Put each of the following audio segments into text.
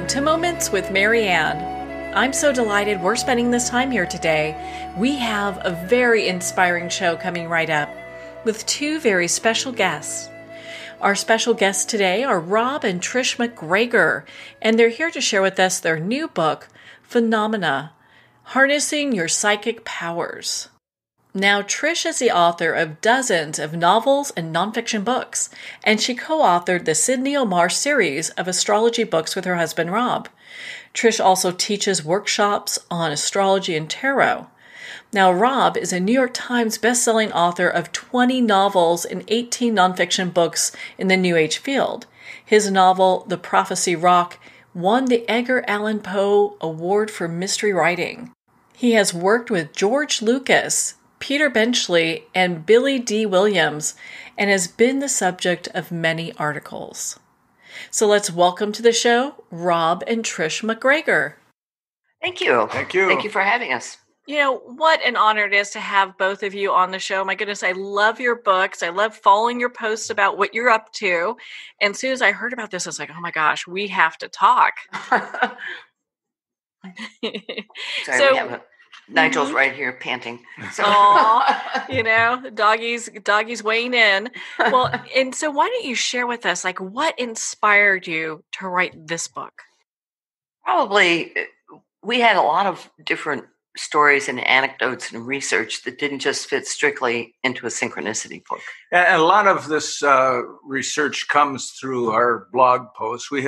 Welcome to Moments with Mary Ann. I'm so delighted we're spending this time here today. We have a very inspiring show coming right up with two very special guests. Our special guests today are Rob and Trish MacGregor, and they're here to share with us their new book, Phenomena, Harnessing Your Psychic Powers. Now, Trish is the author of dozens of novels and nonfiction books, and she co-authored the Sydney Omar series of astrology books with her husband, Rob. Trish also teaches workshops on astrology and tarot. Now, Rob is a New York Times bestselling author of 20 novels and 18 nonfiction books in the New Age field. His novel, The Prophecy Rock, won the Edgar Allan Poe Award for Mystery Writing. He has worked with George Lucas, Peter Benchley, and Billy D. Williams, and has been the subject of many articles. So let's welcome to the show, Rob and Trish MacGregor. Thank you. Thank you. Thank you for having us. You know, what an honor it is to have both of you on the show. My goodness, I love your books. I love following your posts about what you're up to. And as soon as I heard about this, I was like, oh my gosh, we have to talk. Sorry, Nigel's right here panting. So. You know, doggies weighing in. Well, and so why don't you share with us, like, what inspired you to write this book? Probably we had a lot of different stories and anecdotes and research that didn't just fit strictly into a synchronicity book. And a lot of this research comes through our blog posts. We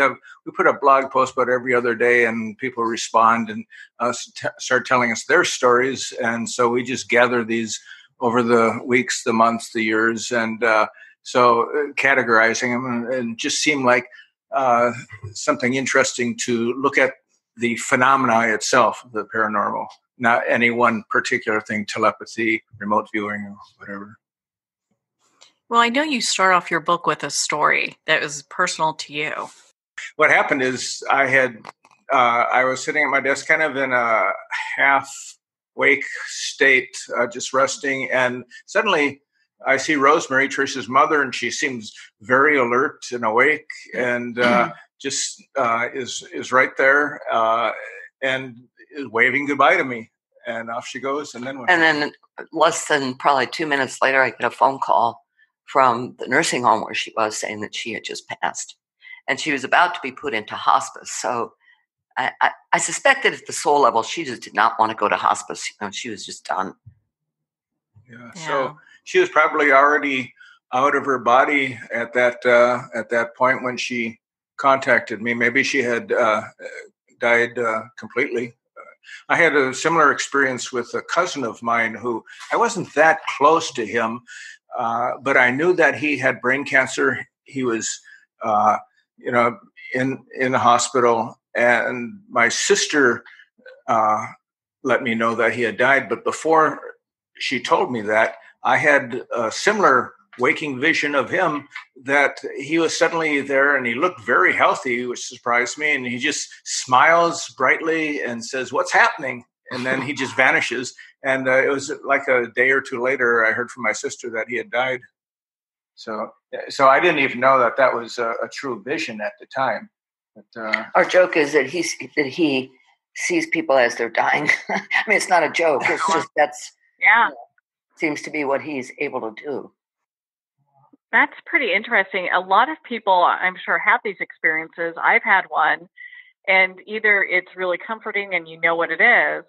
put a blog post about every other day, and people respond and start telling us their stories. And so we just gather these over the weeks, the months, the years, and so categorizing them, and just seemed like something interesting to look at the phenomena itself, the paranormal. Not any one particular thing, telepathy, remote viewing, or whatever. Well, I know you start off your book with a story that was personal to you. What happened is I was sitting at my desk kind of in a half-wake state, just resting, and suddenly I see Rosemary, Trish's mother, and she seems very alert and awake, and just is right there and is waving goodbye to me, and off she goes. And then less than probably 2 minutes later, I get a phone call from the nursing home where she was, saying that she had just passed, and she was about to be put into hospice. So I suspected at the soul level, she just did not want to go to hospice. You know, she was just done. Yeah. So she was probably already out of her body at that point when she contacted me. Maybe she had died completely. I had a similar experience with a cousin of mine who I wasn't that close to him, but I knew that he had brain cancer. He was, in the hospital, and my sister let me know that he had died. But before she told me that, I had a similar waking vision of him, that he was suddenly there and he looked very healthy, which surprised me. And he just smiles brightly and says, "What's happening?" And then he just vanishes. And it was like a day or two later, I heard from my sister that he had died. So I didn't even know that was a true vision at the time. But, our joke is that he sees people as they're dying. I mean, it's not a joke. It's just seems to be what he's able to do. That's pretty interesting. A lot of people, I'm sure, have these experiences. I've had one, and either it's really comforting and you know what it is,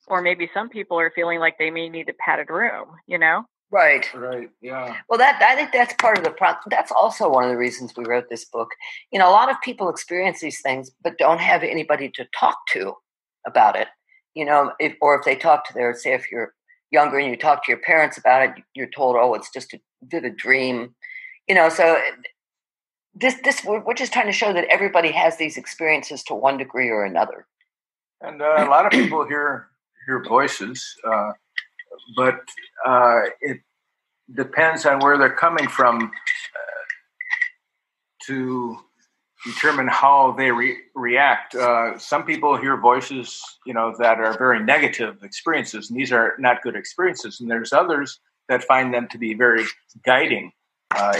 or maybe some people are feeling like they may need a padded room, you know? Right. Yeah. Well, I think that's part of the problem. That's also one of the reasons we wrote this book. You know, a lot of people experience these things, but don't have anybody to talk to about it. You know, if they talk to say if you're younger and you talk to your parents about it, you're told, "Oh, it's just a vivid dream." You know, so we're just trying to show that everybody has these experiences to one degree or another. And a lot of people hear voices, but it depends on where they're coming from to determine how they react. Some people hear voices, that are very negative experiences, and these are not good experiences. And there's others that find them to be very guiding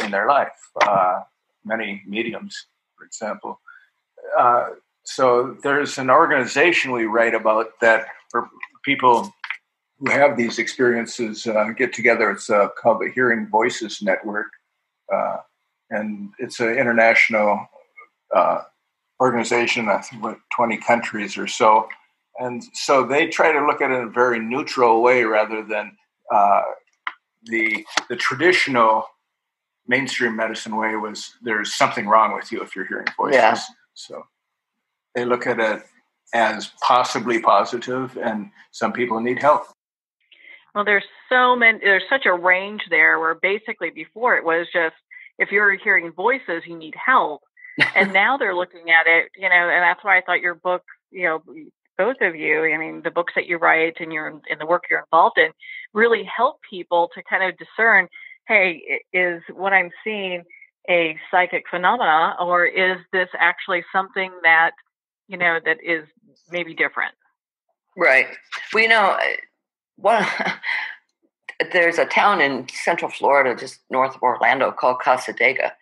in their life. Many mediums, for example. So there's an organization we write about that for people who have these experiences get together. It's called the Hearing Voices Network, and it's an international organization, I think, 20 countries or so. And so they try to look at it in a very neutral way rather than the traditional mainstream medicine way was there's something wrong with you if you're hearing voices. Yeah. So they look at it as possibly positive, and some people need help. Well, there's such a range there where basically before it was just, if you're hearing voices, you need help. And now they're looking at it, and that's why I thought your book, both of you, I mean, the books that you write and in the work you're involved in really help people to kind of discern, hey, is what I'm seeing a psychic phenomena, or is this actually something that, that is maybe different? Right. Well, there's a town in Central Florida, just north of Orlando, called Casadega.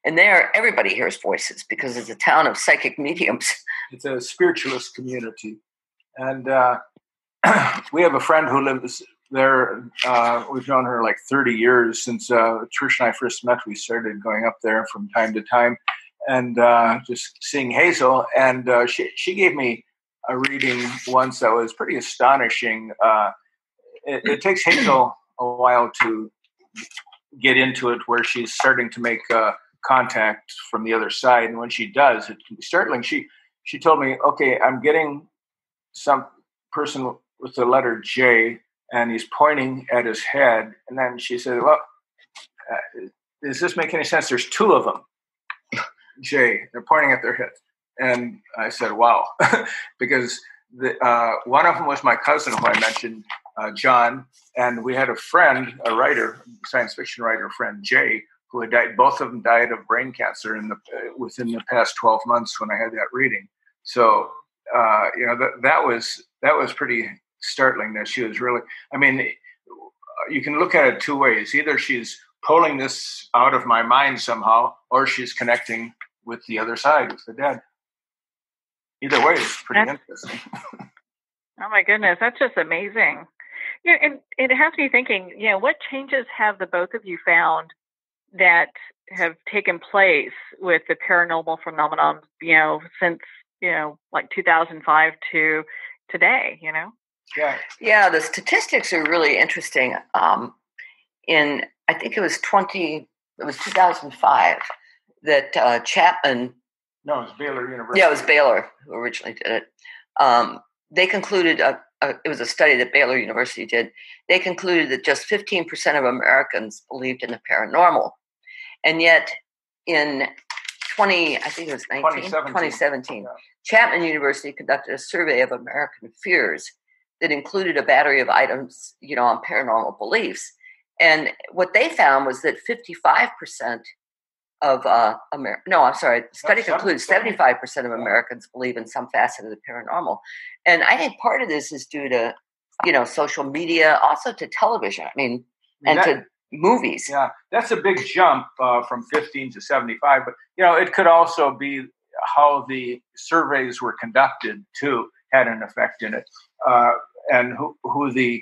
And there, everybody hears voices because it's a town of psychic mediums. It's a spiritualist community. And we have a friend who lives there. We've known her like 30 years. Since Trish and I first met, we started going up there from time to time and just seeing Hazel. And she gave me a reading once that was pretty astonishing. It takes Hazel a while to get into it, where she's starting to make contact from the other side. And when she does, it can be startling. She told me, okay, I'm getting some person with the letter J, and he's pointing at his head. And then she said, well, does this make any sense? There's two of them, J. They're pointing at their heads. And I said, wow, because one of them was my cousin, who I mentioned, John, and we had a friend, a writer, science fiction writer friend, Jay, who had died. Both of them died of brain cancer within the past 12 months when I had that reading. So, that was pretty startling that she was really, I mean, you can look at it two ways. Either she's pulling this out of my mind somehow, or she's connecting with the other side, with the dead. Either way, it's pretty interesting. Oh my goodness, that's just amazing. Yeah, and it has me thinking, what changes have the both of you found that have taken place with the paranormal phenomenon, since, like 2005 to today, Yeah, the statistics are really interesting. I think it was 2005 that Chapman. No, it was Baylor University. Yeah, it was Baylor who originally did it. They concluded, it was a study that Baylor University did. They concluded that just 15% of Americans believed in the paranormal. And yet in 2017, yeah. Chapman University conducted a survey of American fears that included a battery of items, on paranormal beliefs. And what they found was that 55% of the study concludes 75% of Americans believe in some facet of the paranormal. And I think part of this is due to, social media, also to television. To movies. Yeah, that's a big jump from 15 to 75. But, it could also be how the surveys were conducted, too, had an effect in it. And who the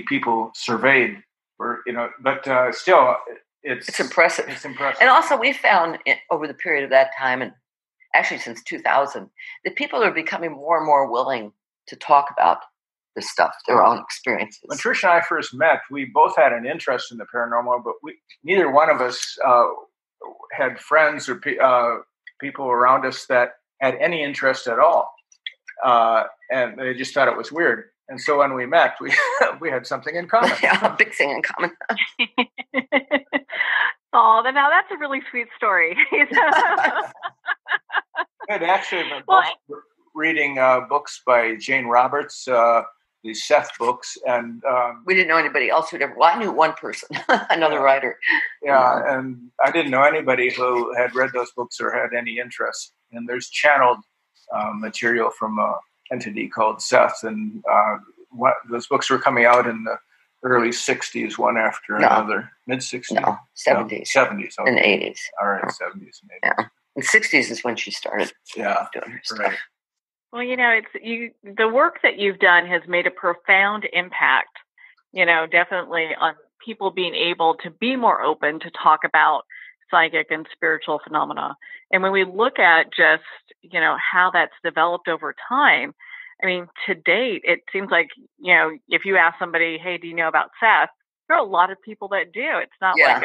people surveyed were, but still, it's impressive. It's impressive. And also we found over the period of that time, and actually since 2000, that people are becoming more and more willing to talk about this stuff, their own experiences. When Trish and I first met, we both had an interest in the paranormal, but neither one of us had friends or people around us that had any interest at all. And they just thought it was weird. And so when we met, we had something in common. Yeah, a big thing in common. Oh, now that's a really sweet story. I'd actually been reading books by Jane Roberts, the Seth books, and we didn't know anybody else who'd ever. Well, I knew one person, another writer. Yeah, and I didn't know anybody who had read those books or had any interest. And there's channeled material from an entity called Seth, and those books were coming out in the early 60s, one after another. Mid 60s? No, 70s. 70s. Okay. And 80s. All right, 70s maybe. Yeah. In the 60s is when she started doing her stuff. Right. Well, the work that you've done has made a profound impact, definitely on people being able to be more open to talk about psychic and spiritual phenomena. And when we look at just, how that's developed over time, I mean, to date, it seems like, if you ask somebody, hey, do you know about Seth? There are a lot of people that do. It's not like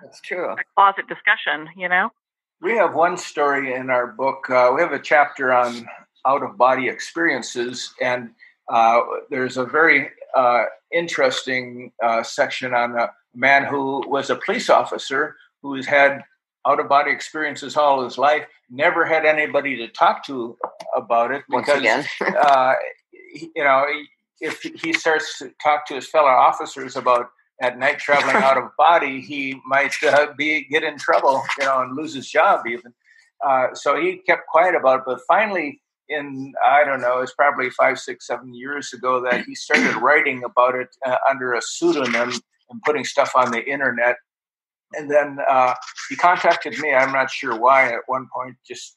that's true. A closet discussion, We have one story in our book. We have a chapter on out-of-body experiences, and there's a very interesting section on a man who was a police officer who's had out-of-body experiences all his life, never had anybody to talk to about it because, if he starts to talk to his fellow officers about at night traveling out of body, he might get in trouble, and lose his job even. So he kept quiet about it. But finally, it's probably 5, 6, 7 years ago that he started writing about it under a pseudonym and putting stuff on the internet. And then he contacted me. I'm not sure why. At one point, just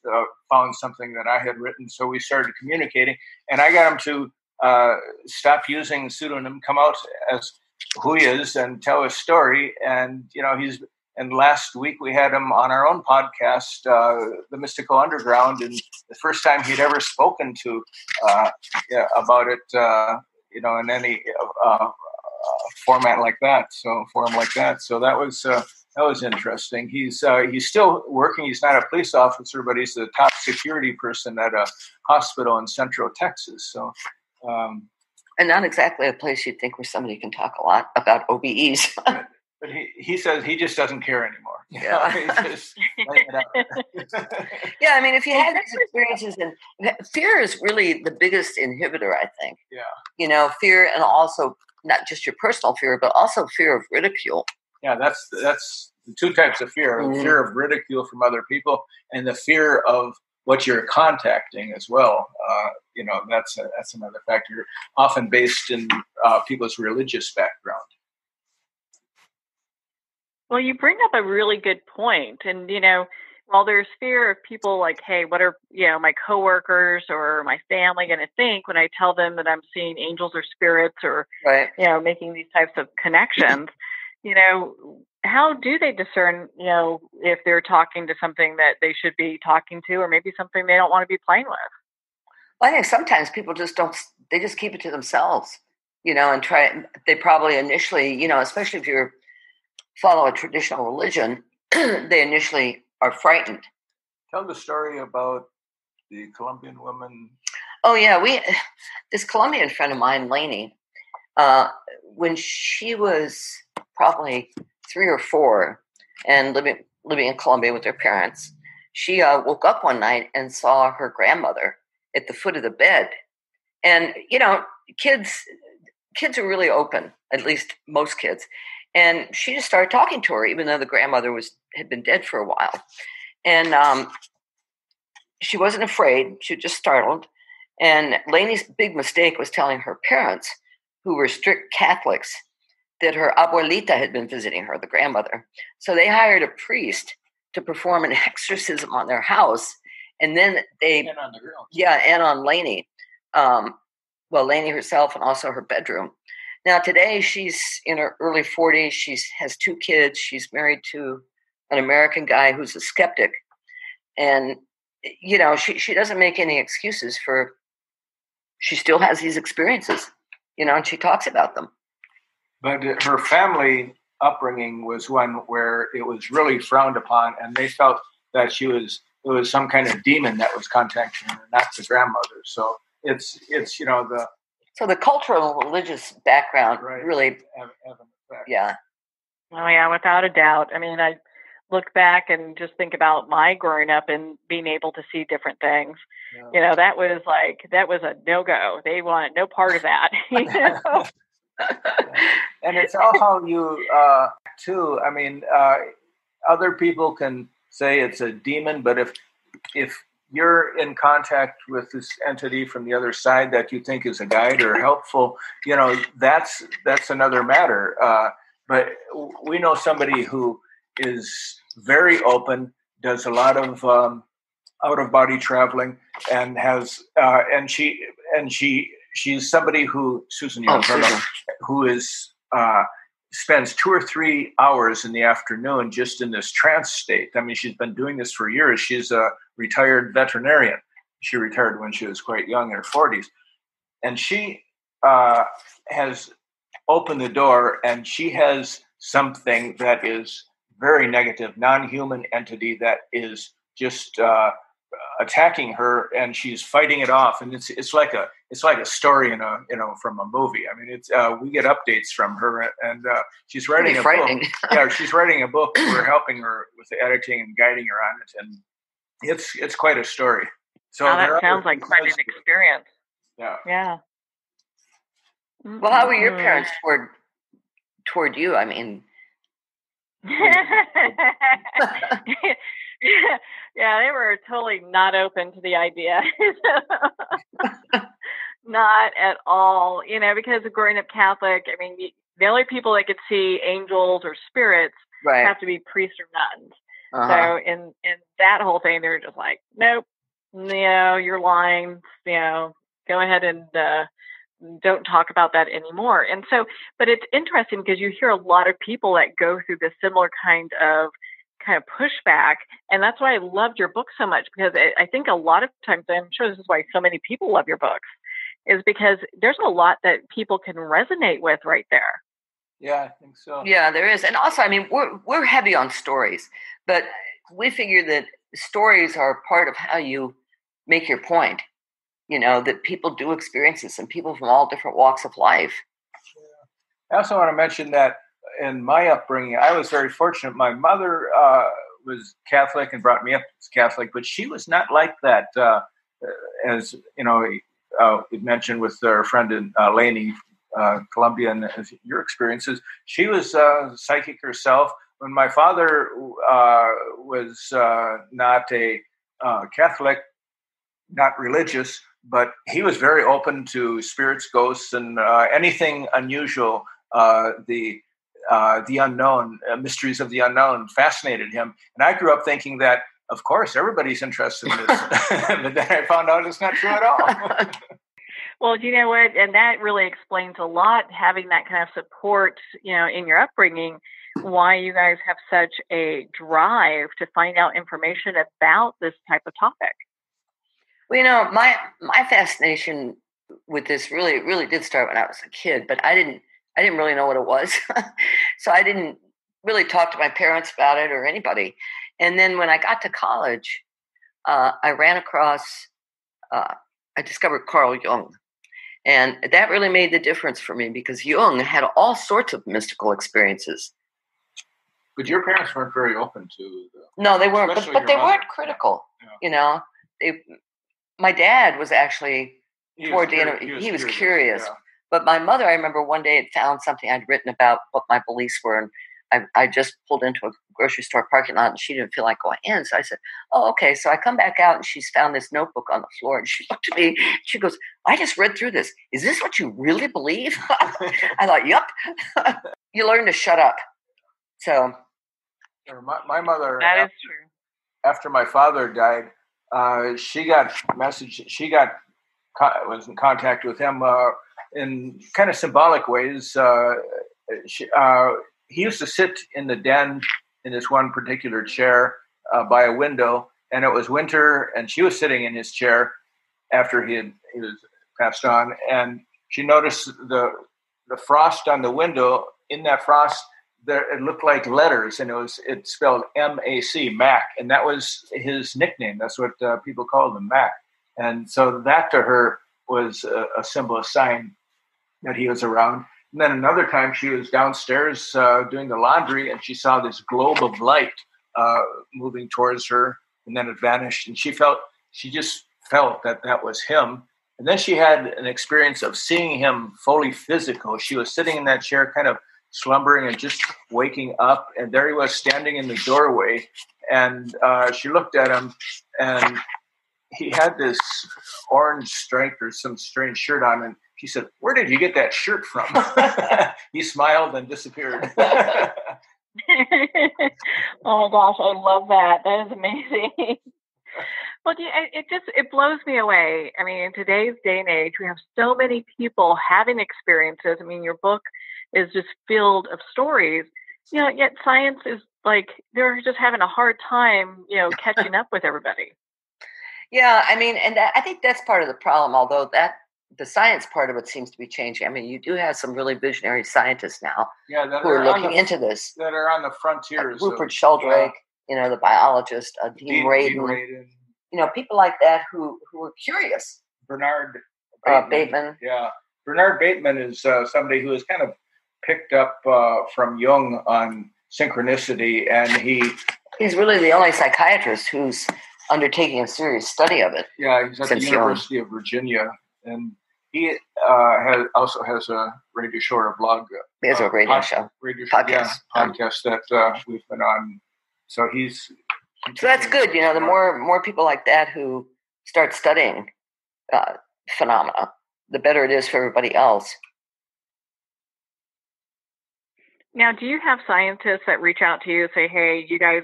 found something that I had written. So we started communicating, and I got him to stop using the pseudonym, come out as who he is, and tell his story. And and last week we had him on our own podcast, The Mystical Underground, and the first time he'd ever spoken to about it, in any format like that. So that was interesting. He's still working. He's not a police officer, but he's the top security person at a hospital in Central Texas. So. And not exactly a place you'd think where somebody can talk a lot about OBEs. But he says he just doesn't care anymore. Yeah. He's just laying it out. Yeah, I mean, if you have these experiences, and fear is really the biggest inhibitor, I think. Yeah. Fear, and also not just your personal fear, but also fear of ridicule. Yeah, that's the two types of fear: fear of ridicule from other people, and the fear of what you're contacting as well. That's another factor, often based in people's religious background. Well, you bring up a really good point. And, while there's fear of people like, hey, what are, my coworkers or my family going to think when I tell them that I'm seeing angels or spirits or, making these types of connections, how do they discern, if they're talking to something that they should be talking to, or maybe something they don't want to be playing with? Well, I think sometimes people they just keep it to themselves, and they probably initially, especially if you follow a traditional religion, they initially are frightened. Tell the story about the Colombian woman. Oh, yeah. This Colombian friend of mine, Lainey, when she was probably 3 or 4 and living in Colombia with her parents, she woke up one night and saw her grandmother at the foot of the bed. And, kids are really open, at least most kids. And she just started talking to her, even though the grandmother had been dead for a while. And she wasn't afraid. She was just startled. And Lainey's big mistake was telling her parents, who were strict Catholics, that her abuelita had been visiting her, the grandmother. So they hired a priest to perform an exorcism on their house. And then and on the girl. Yeah, and on Lainey. Lainey herself, and also her bedroom. Now, today, she's in her early 40s. She has 2 kids. She's married to an American guy who's a skeptic. And, she doesn't make any excuses for, she still has these experiences, and she talks about them. But her family upbringing was one where it was really frowned upon, and they felt that it was some kind of demon that was contacting her, not the grandmother. So it's So the cultural and religious background really have an effect. Yeah. Oh, yeah, without a doubt. I mean, I look back and just think about my growing up and being able to see different things. Yeah. That was a no-go. They wanted no part of that. And it's all how you, too. I mean, other people can say it's a demon, but if you're in contact with this entity from the other side that you think is a guide or helpful, that's another matter. But we know somebody who is very open, does a lot of out of body traveling, and has she's somebody who Susan, who is spends 2 or 3 hours in the afternoon just in this trance state. I mean, she's been doing this for years. She's a retired veterinarian. She retired when she was quite young, in her 40s, and she has opened the door, and she has something that is very negative, non-human entity that is just attacking her, and she's fighting it off. And it's like a story in a from a movie. I mean, it's we get updates from her, and she's writing a book. Yeah, she's writing a book. We're helping her with the editing and guiding her on it, and it's quite a story. So that sounds like quite an experience. Yeah. Well, how were your parents toward you? I mean, yeah, they were totally not open to the idea. Not at all, because of growing up Catholic. I mean, the only people that could see angels or spirits have to be priests or nuns. So in that whole thing, they were just like, nope, you're lying. Go ahead and don't talk about that anymore. And so, but it's interesting because you hear a lot of people that go through this similar kind of pushback. And that's why I loved your book so much, because I think a lot of times, I'm sure this is why so many people love your books, is because there's a lot that people can resonate with right there. Yeah, I think so. Yeah, there is. And also, I mean, we're heavy on stories, but we figure that stories are part of how you make your point. That people do experience this, and people from all different walks of life. Yeah. I also want to mention that in my upbringing, I was very fortunate. My mother was Catholic and brought me up as Catholic, but she was not like that. As we mentioned with our friend in Laney, Columbia, and your experiences, she was psychic herself. When my father was not a Catholic, not religious, but he was very open to spirits, ghosts, and anything unusual. The unknown, mysteries of the unknown fascinated him. And I grew up thinking that, of course, everybody's interested in this. But then I found out it's not true at all. Well, you know what? And that really explains a lot, having that kind of support, in your upbringing, why you guys have such a drive to find out information about this type of topic. Well, my fascination with this really did start when I was a kid, but I didn't really know what it was. So I didn't really talk to my parents about it or anybody. And then when I got to college, I ran across, I discovered Carl Jung. And that really made the difference for me, because Jung had all sorts of mystical experiences. But your parents weren't very open to No, they weren't. But they weren't critical. Yeah. My dad was actually toward the end. He was curious. Yeah. But my mother, I remember one day, had found something I'd written about what my beliefs were, and I just pulled into a grocery store parking lot, and she didn't feel like going in. So I said, "Oh, okay." So I come back out, and she's found this notebook on the floor, and she looked at me. She goes, "I just read through this. Is this what you really believe?" I thought, "Yep." You learn to shut up. So my mother, that is true. After my father died, she was in contact with him in kind of symbolic ways. He used to sit in the den in this one particular chair by a window, and it was winter, and she was sitting in his chair after he was passed on, and she noticed the frost on the window. In that frost, it looked like letters, and it spelled M-A-C, Mac, and that was his nickname. That's what people called him, Mac. And so that to her was a symbol, a sign that he was around. And then another time she was downstairs doing the laundry, and she saw this globe of light moving towards her, and then it vanished. And she just felt that was him. And then she had an experience of seeing him fully physical. She was sitting in that chair, kind of slumbering and just waking up, and there he was standing in the doorway, and she looked at him, and he had this orange stripe or some strange shirt on, and she said, "Where did you get that shirt from?" He smiled and disappeared. Oh my gosh, I love that. That is amazing. Well, it blows me away. I mean, in today's day and age, we have so many people having experiences. I mean, your book is just filled of stories. Yet science is like they're just having a hard time, catching up with everybody. Yeah, I mean, and I think that's part of the problem. Although the science part of it seems to be changing. I mean, you do have some really visionary scientists now who are looking into this. That are on the frontiers. Like Rupert Sheldrake, the biologist, Dean Radin. People like that who are curious. Bernard Bateman. Yeah. Bernard Bateman is somebody who is kind of picked up from Jung on synchronicity, and he's really the only psychiatrist who's undertaking a serious study of it. Yeah, he's at the University of Virginia, and he also has a radio show or blog. He has a radio show. Podcast that we've been on. So So that's good. The more people like that who start studying phenomena, the better it is for everybody else. Now, do you have scientists that reach out to you and say, hey, you guys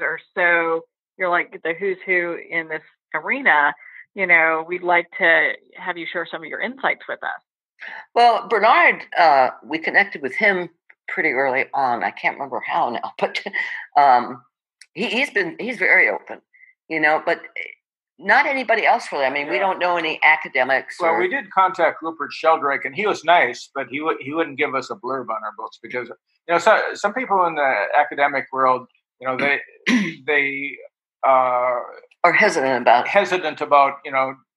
you're like the who's who in this arena, we'd like to have you share some of your insights with us? Well, Bernard, we connected with him pretty early on. I can't remember how now, but he's very open, but not anybody else really. I mean, we don't know any academics. Well, we did contact Rupert Sheldrake, and he was nice, but he wouldn't give us a blurb on our books because some people in the academic world, they are hesitant about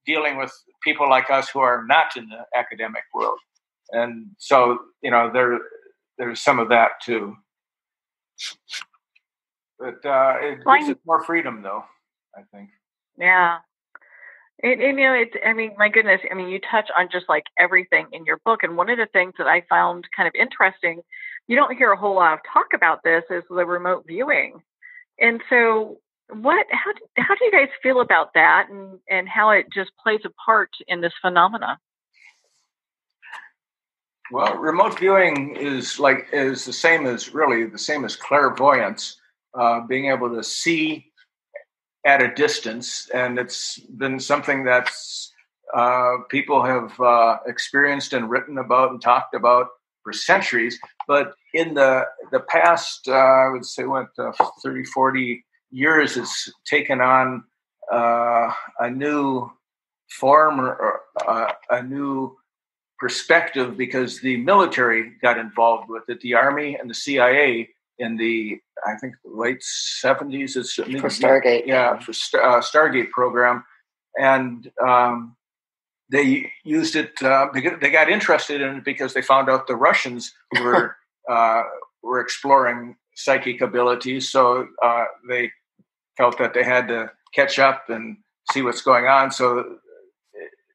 dealing with people like us who are not in the academic world, and so there's some of that too. But it gives us more freedom, though, I think. Yeah. I mean, my goodness, I mean, you touch on just like everything in your book. And one of the things that I found kind of interesting, you don't hear a whole lot of talk about this, is the remote viewing. And so how do you guys feel about that and how it just plays a part in this phenomena? Well, remote viewing is the same as clairvoyance, being able to see at a distance, and it's been something that's people have experienced and written about and talked about for centuries. But in the past, I would say, 30, 40 years, it's taken on a new form or a new perspective because the military got involved with it, the Army and the CIA in the, I think, late 70s. It's for Stargate. Yeah, for Stargate program. And they used it because they got interested in it because they found out the Russians were exploring psychic abilities. So they felt that they had to catch up and see what's going on. So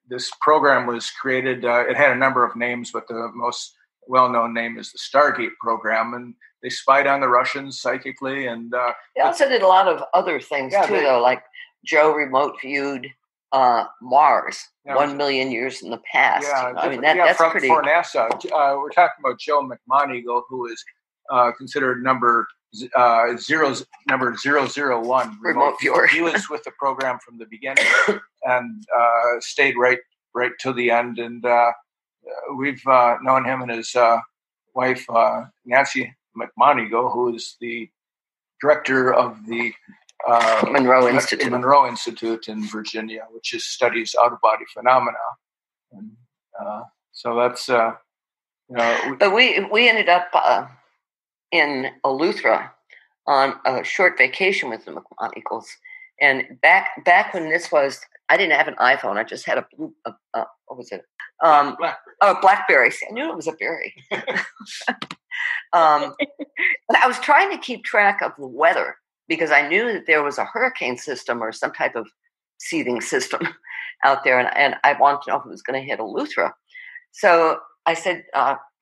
this program was created. It had a number of names, but the most well-known name is the Stargate program. And they spied on the Russians psychically. And they also did a lot of other things too, though, like Joe remote viewed Mars 1 million years in the past. Yeah, I mean, that's pretty... For NASA. We're talking about Joe McMoneagle, who is considered number 001 remote viewer. He was with the program from the beginning and stayed right to the end. And we've known him and his wife, Nancy McMoneagle, who is the director of the Monroe Institute in Virginia, which studies out-of-body phenomena. And so that's But we ended up in Eleuthera on a short vacation with the McMoneagles, and back when this was, I didn't have an iPhone. I just had a what was it? BlackBerry. See, I knew it was a berry. But I was trying to keep track of the weather because I knew that there was a hurricane system or some type of seething system out there, and I wanted to know if it was going to hit Eleuthera. So I said,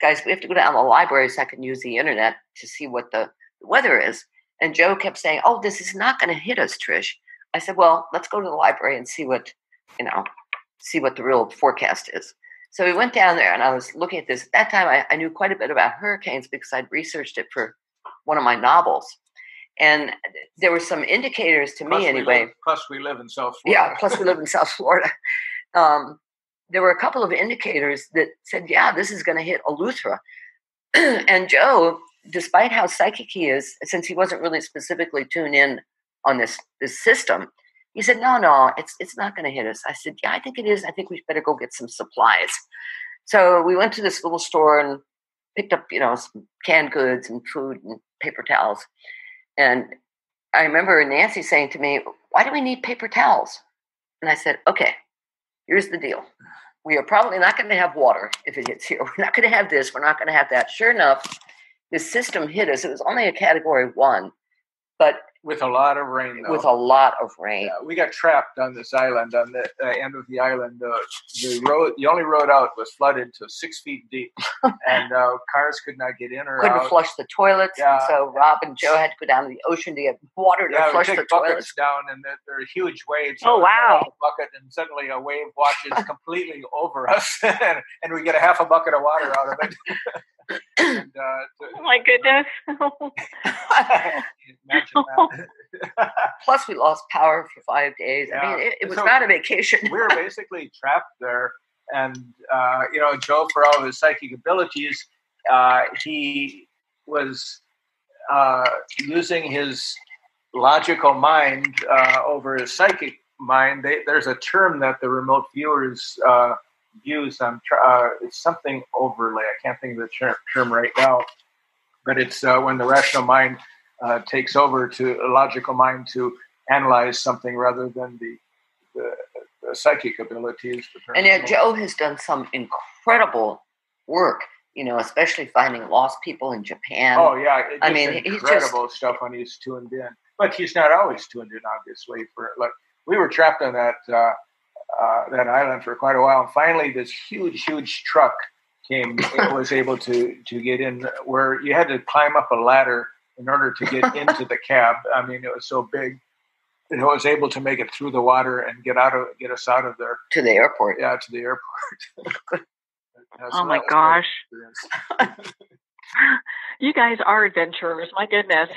guys, we have to go down to the library so I can use the internet to see what the weather is. And Joe kept saying, "Oh, this is not going to hit us, Trish." I said, "Well, let's go to the library and see what the real forecast is." So we went down there, and I was looking at this. At that time, I knew quite a bit about hurricanes because I'd researched it for one of my novels. And there were some indicators to me anyway. Plus we live in South Florida. Yeah, plus we live in South Florida. There were a couple of indicators that said, yeah, this is going to hit Eleuthera. And Joe, despite how psychic he is, since he wasn't really specifically tuned in on this system, he said, no, it's not going to hit us. I said, yeah, I think it is. I think we better go get some supplies. So we went to this little store and picked up, some canned goods and food and paper towels. And I remember Nancy saying to me, why do we need paper towels? And I said, okay, here's the deal. We are probably not going to have water if it hits here. We're not going to have this. We're not going to have that. Sure enough, this system hit us. It was only a category 1, but with a lot of rain. With a lot of rain. Yeah, we got trapped on this island. On the end of the island, the only road out was flooded to 6 feet deep, and cars could not get in or couldn't out. Flush the toilets. Yeah. So Rob and Joe had to go down to the ocean to get water to flush the toilets. Buckets down, and there are huge waves. Oh, wow. A bucket, and suddenly a wave washes completely over us, and we get a half a bucket of water out of it. And, oh my goodness. Imagine that. Plus we lost power for 5 days. Yeah. I mean, it was not a vacation. We were basically trapped there. And, Joe, for all of his psychic abilities, he was using his logical mind over his psychic mind. There's a term that the remote viewers use. It's something overlay. I can't think of the term right now, but it's when the rational mind takes over to a logical mind to analyze something rather than the psychic abilities. And yet Joe has done some incredible work, especially finding lost people in Japan. Oh yeah, he's incredible just stuff when he's tuned in. But he's not always tuned in, obviously. We were trapped on that island for quite a while, and finally this huge truck came. It was able to get in, where you had to climb up a ladder in order to get into the cab. I mean, it was so big. It was able to make it through the water and get us out of there to the airport. Yeah, to the airport. Oh my gosh! You guys are adventurers. My goodness.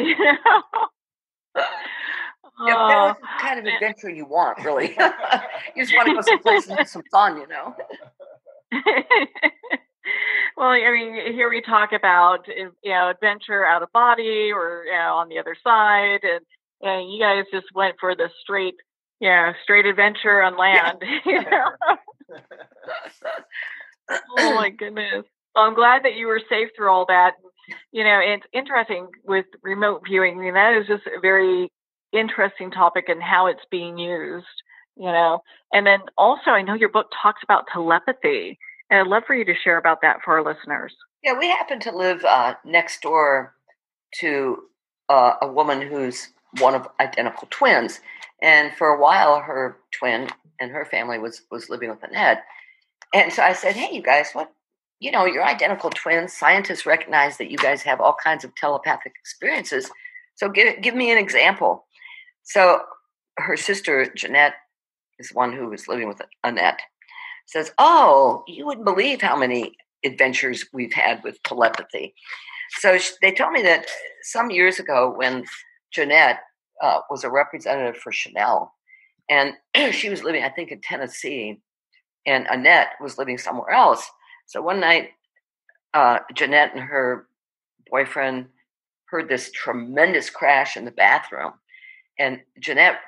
Yeah, that was the kind of adventure you want, really. You just want to go someplace and have some fun, Well, I mean, here we talk about, adventure out of body or, on the other side. And you guys just went for the straight adventure on land. Yeah. Oh, my goodness. Well, I'm glad that you were safe through all that. It's interesting with remote viewing. I mean, that is just a very interesting topic and how it's being used, And then also, I know your book talks about telepathy, and I'd love for you to share about that for our listeners. Yeah, we happen to live next door to a woman who's one of identical twins, and for a while, her twin and her family was living with Annette. And so I said, "Hey, you guys, you're identical twins. Scientists recognize that you guys have all kinds of telepathic experiences. So give me an example." So her sister, Jeanette, is one who was living with Annette, says, "Oh, you wouldn't believe how many adventures we've had with telepathy." So they told me that some years ago when Jeanette was a representative for Chanel, and she was living, I think, in Tennessee, and Annette was living somewhere else. So one night, Jeanette and her boyfriend heard this tremendous crash in the bathroom. And Jeanette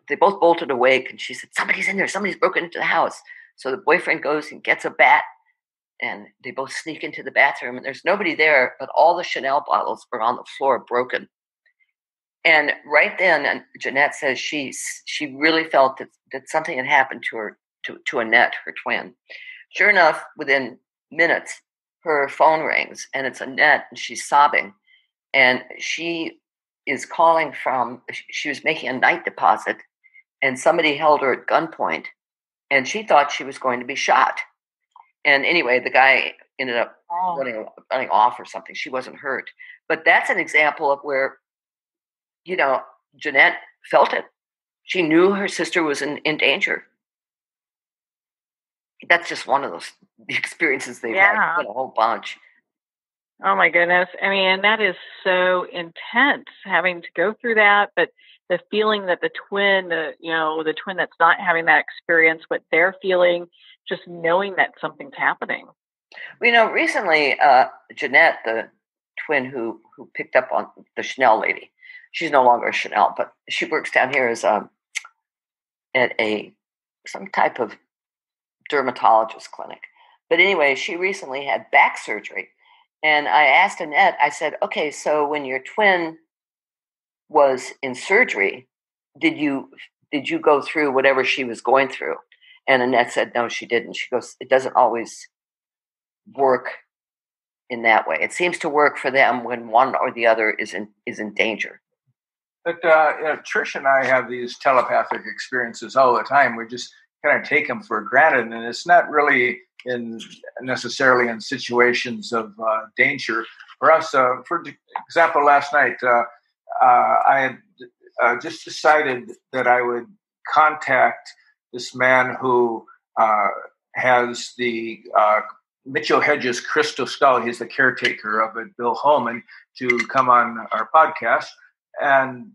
they both bolted awake, and she said, "Somebody's in there. Somebody's broken into the house." So the boyfriend goes and gets a bat, and they both sneak into the bathroom, and there's nobody there, but all the Chanel bottles are on the floor broken. And right then, Jeanette says she really felt that something had happened to her, to Annette, her twin. Sure enough, within minutes, her phone rings, and it's Annette, and she's sobbing. And she is calling she was making a night deposit, and somebody held her at gunpoint, and she thought she was going to be shot. And anyway, the guy ended up running off or something. She wasn't hurt. But that's an example of where, Jeanette felt it. She knew her sister was in danger. That's just one of those experiences they've had, a whole bunch. Oh my goodness. I mean, that is so intense having to go through that, but the feeling that the twin that's not having that experience, what they're feeling, just knowing that something's happening. Recently, Jeanette, the twin who picked up on the Chanel lady, she's no longer a Chanel, but she works down here as at some type of dermatologist clinic. But anyway, she recently had back surgery. And I asked Annette, I said, okay, so when your twin was in surgery, did you go through whatever she was going through? And Annette said, no, she didn't. She goes, it doesn't always work in that way. It seems to work for them when one or the other is in danger. But Trish and I have these telepathic experiences all the time. We just kind of take them for granted, and it's not really necessarily in situations of danger for us. For example, last night I had just decided that I would contact this man who has the Mitchell Hedges crystal skull. He's the caretaker of it, Bill Holman, to come on our podcast. And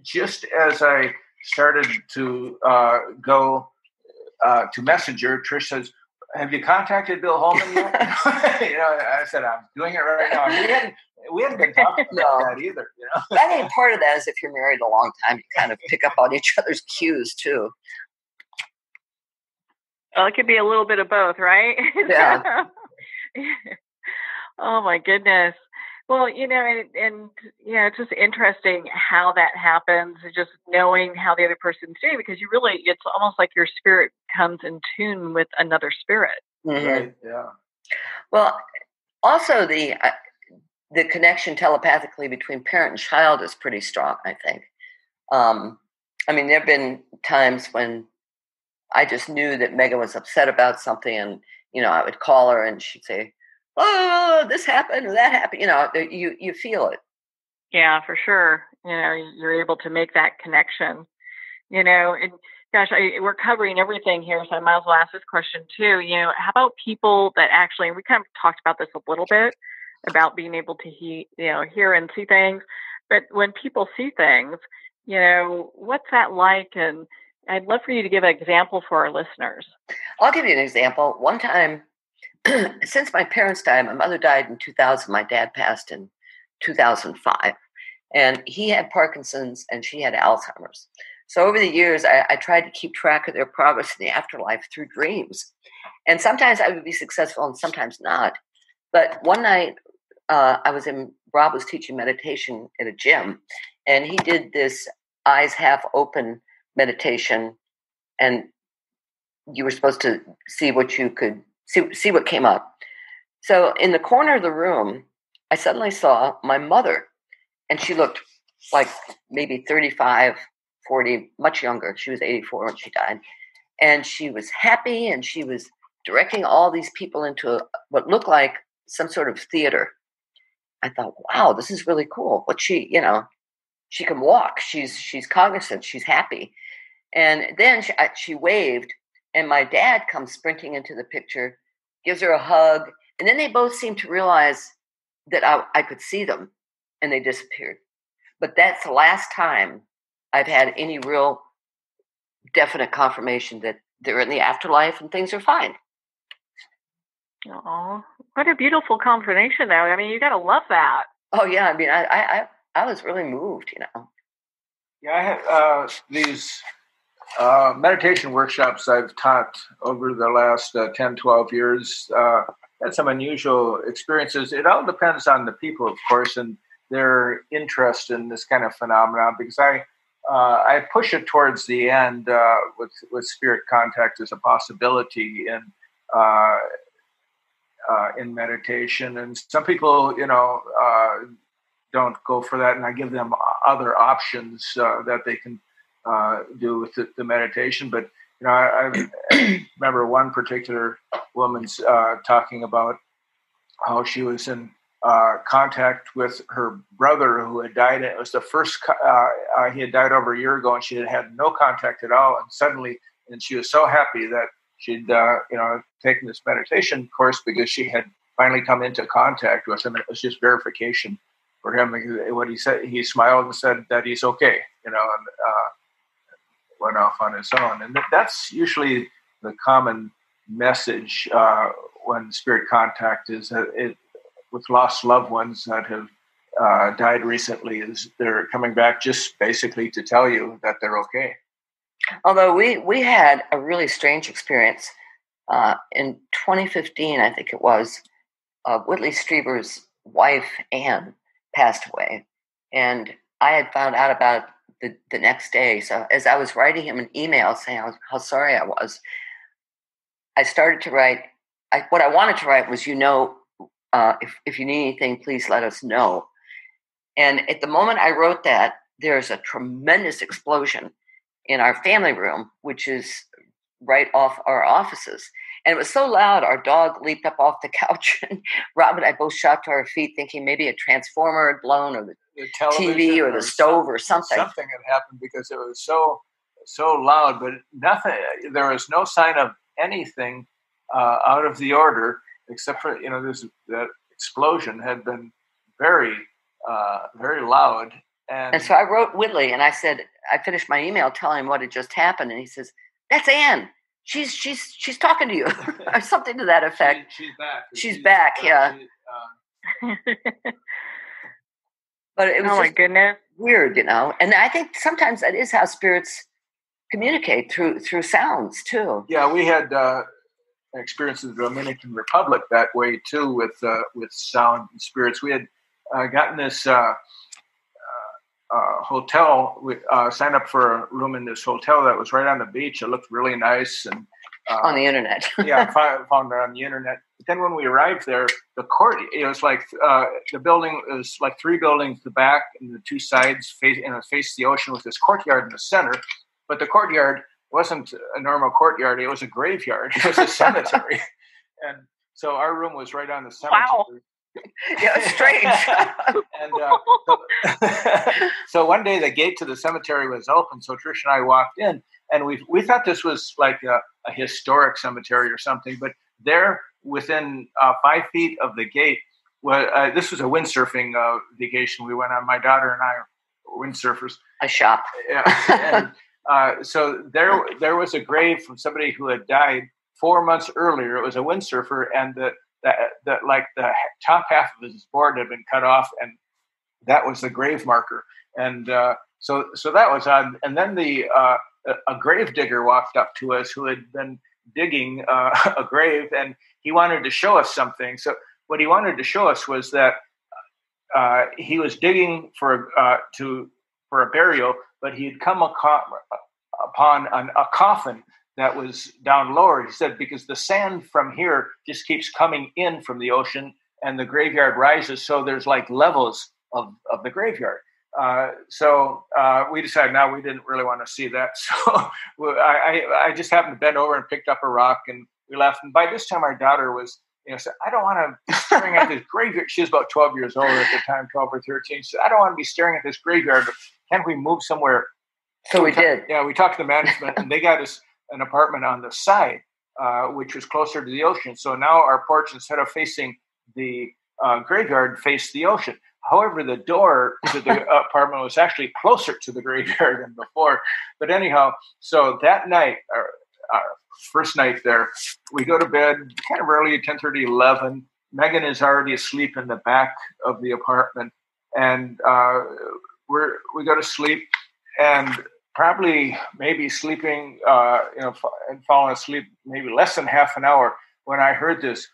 just as I started to go to Messenger, Trish says, "Have you contacted Bill Holman yet?" I said, "I'm doing it right now." We hadn't been talking about that either. I think part of that is if you're married a long time, you kind of pick up on each other's cues too. Well, it could be a little bit of both, right? Yeah. Oh my goodness. Well, it's just interesting how that happens, just knowing how the other person's doing, because it's almost like your spirit comes in tune with another spirit. Mm-hmm. Right. Yeah. Well, also the connection telepathically between parent and child is pretty strong, I think. There have been times when I just knew that Megan was upset about something, and I would call her and she'd say, "Oh, this happened or that happened." You feel it. Yeah, for sure. You're able to make that connection. And gosh, we're covering everything here, so I might as well ask this question too. How about people that actually? And we kind of talked about this a little bit about being able to hear and see things, but when people see things, what's that like? And I'd love for you to give an example for our listeners. I'll give you an example. One time, since my parents died, my mother died in 2000. My dad passed in 2005. And he had Parkinson's and she had Alzheimer's. So over the years, I tried to keep track of their progress in the afterlife through dreams. And sometimes I would be successful and sometimes not. But one night, Rob was teaching meditation at a gym. And he did this eyes half open meditation, and you were supposed to see what you could see what came up. So in the corner of the room, I suddenly saw my mother, and she looked like maybe 35, 40, much younger. She was 84 when she died. And she was happy, and she was directing all these people into what looked like some sort of theater. I thought, wow, this is really cool. But she can walk. She's cognizant. She's happy. And then she waved, and my dad comes sprinting into the picture, gives her a hug, and then they both seemed to realize that I could see them, and they disappeared. But that's the last time I've had any real definite confirmation that they're in the afterlife and things are fine. Oh, what a beautiful confirmation, though. You got to love that. Oh, yeah. I was really moved, Yeah, I had these meditation workshops I've taught over the last 10, 12 years. Had some unusual experiences. It all depends on the people, of course, and their interest in this kind of phenomenon, because I push it towards the end with spirit contact as a possibility in meditation. And some people, don't go for that, and I give them other options that they can do with the meditation. But I remember one particular woman's talking about how she was in contact with her brother who had died. It was the first he had died over a year ago, and she had had no contact at all. And she was so happy that she'd taken this meditation course, because she had finally come into contact with him. It was just verification for him. What he said, he smiled and said that he's okay, and went off on his own. And that's usually the common message when spirit contact is that with lost loved ones that have died recently, is they're coming back just basically to tell you that they're okay. Although we had a really strange experience in 2015, I think it was, Whitley Strieber's wife, Anne, passed away. And I had found out about it the next day. So as I was writing him an email saying how sorry I was, I started to write. What I wanted to write was, if you need anything, please let us know. And at the moment I wrote that, there's a tremendous explosion in our family room, which is right off our offices. And it was so loud, our dog leaped up off the couch, and Rob and I both shot to our feet thinking maybe a transformer had blown, or the TV or the stove or something. Something had happened because it was so loud, but nothing. There was no sign of anything out of the order, except for that explosion had been very loud. And so I wrote Whitley, and I said, I finished my email telling him what had just happened, and he says, "That's Anne. She's talking to you," or something to that effect. She's back. She's back. Yeah. But it was my goodness, weird, And I think sometimes that is how spirits communicate through sounds too. Yeah, we had experience in the Dominican Republic that way too, with sound and spirits. We had gotten this hotel. We signed up for a room in this hotel that was right on the beach. It looked really nice, and on the internet. Yeah, found it on the internet. But then when we arrived there, the court, it was like the building was like 3 buildings, the back and the 2 sides faced the ocean with this courtyard in the center. But the courtyard wasn't a normal courtyard; it was a graveyard. It was a cemetery, and so our room was right on the cemetery. Wow. Yeah, it's strange. And so one day the gate to the cemetery was open, so Trish and I walked in, and we thought this was like a historic cemetery or something, but there within 5 feet of the gate this was a windsurfing vacation we went on. My daughter and I were windsurfers. A shop. Yeah. And so there was a grave from somebody who had died 4 months earlier. It was a windsurfer, and the top half of his board had been cut off, and that was the grave marker. And so that was odd. And then a grave digger walked up to us who had been digging a grave, and he wanted to show us something. So what he wanted to show us was that he was digging for a burial, but he had come upon a coffin that was down lower. He said, because the sand from here just keeps coming in from the ocean, and the graveyard rises, so there's like levels of the graveyard. So we decided now we didn't really want to see that. So I just happened to bend over and picked up a rock, and we left. And by this time, our daughter was, said, I don't want to be staring at this graveyard. She was about 12 years old at the time, 12 or 13. She said, I don't want to be staring at this graveyard. Can't we move somewhere? So we did. Yeah, we talked to the management, and they got us an apartment on the side, which was closer to the ocean. So now our porch, instead of facing the graveyard, faced the ocean. However, the door to the apartment was actually closer to the graveyard than before. But anyhow, so that night, our first night there, we go to bed kind of early, 10:30, 11. Megan is already asleep in the back of the apartment. And we go to sleep, and probably maybe sleeping, and falling asleep maybe less than half an hour when I heard this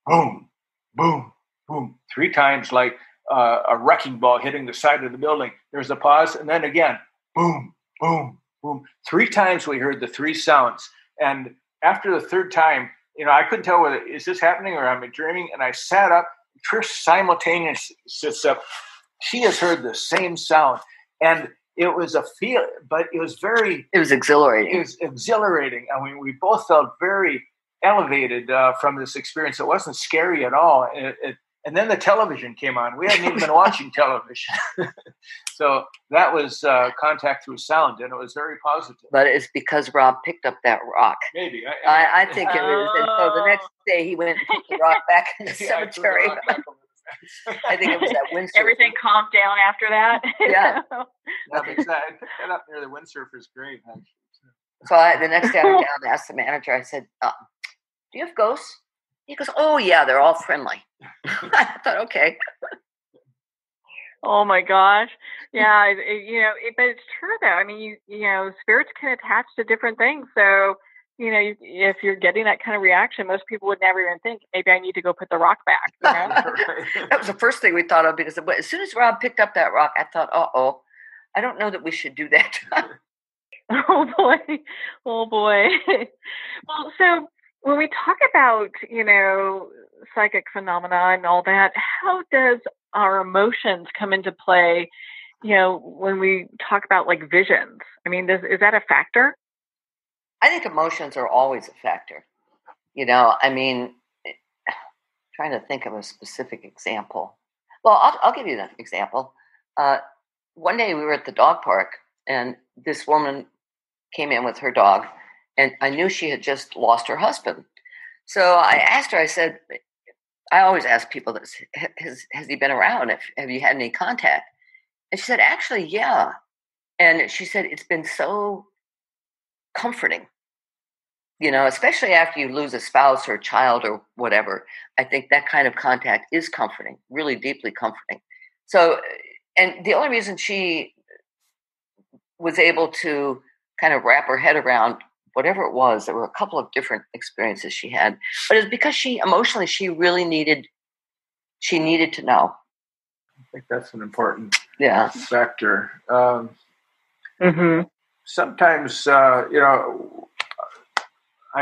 boom, boom, boom, 3 times, like a wrecking ball hitting the side of the building. There's a pause, and then again, boom, boom, boom. 3 times we heard the 3 sounds. And after the 3rd time, I couldn't tell whether is this happening or am I dreaming. And I sat up. Trish simultaneously sits up. She has heard the same sound, and it was a feel, but it was exhilarating. It was exhilarating. I mean, we both felt very elevated from this experience. It wasn't scary at all. And then the television came on. We hadn't even been watching television. So that was contact through sound, and it was very positive. But it's because Rob picked up that rock. Maybe. I think it is. And so the next day he went and put the rock back in the cemetery. I think it was that windsurfer. Everything calmed down after that. Yeah. I picked that up near the windsurfer's grave, actually. So the next day I went down and asked the manager, I said, do you have ghosts? He goes, oh, yeah, they're all friendly. I thought, okay. Oh, my gosh. Yeah, but it's true, though. I mean, spirits can attach to different things. So, if you're getting that kind of reaction, most people would never even think, maybe I need to go put the rock back. That was the first thing we thought of, because as soon as Rob picked up that rock, I thought, uh-oh, I don't know that we should do that. Oh, boy. Well, so when we talk about, psychic phenomena and all that, how does our emotions come into play, when we talk about like visions? I mean, is that a factor? I think emotions are always a factor. I mean, trying to think of a specific example. Well, I'll give you an example. One day we were at the dog park, and this woman came in with her dog, and I knew she had just lost her husband. So I asked her, I said, I always ask people this, has he been around? Have you had any contact? And she said, actually, yeah. And she said, it's been so comforting, especially after you lose a spouse or a child or whatever. I think that kind of contact is comforting, really deeply comforting. So, and the only reason she was able to kind of wrap her head around whatever it was, there were a couple of different experiences she had, but it's because she emotionally, she really needed to know. I think that's an important factor. Sometimes, I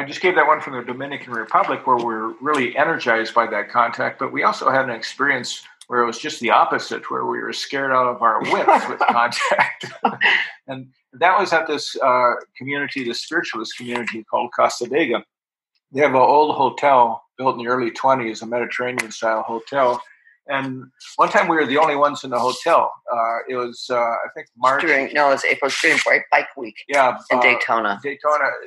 just gave that one from the Dominican Republic where we're really energized by that contact, but we also had an experience where it was just the opposite, where we were scared out of our wits with contact. And that was at this community, the spiritualist community called Costa Vega. They have an old hotel built in the early 1920s, a Mediterranean-style hotel. And one time we were the only ones in the hotel. It was, I think, March. It was April, during Bike Week. Yeah. In Daytona.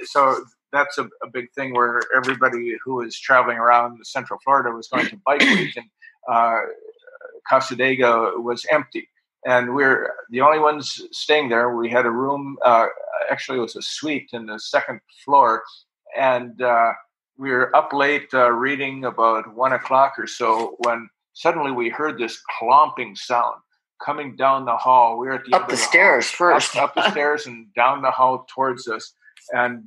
So that's a big thing where everybody who was traveling around Central Florida was going to Bike Week, and Costa Vega was empty. And we're the only ones staying there. We had a room, actually it was a suite in the second floor. And we were up late reading about 1 o'clock or so when suddenly we heard this clomping sound coming down the hall. We were at the up the stairs first. Up the stairs and down the hall towards us. And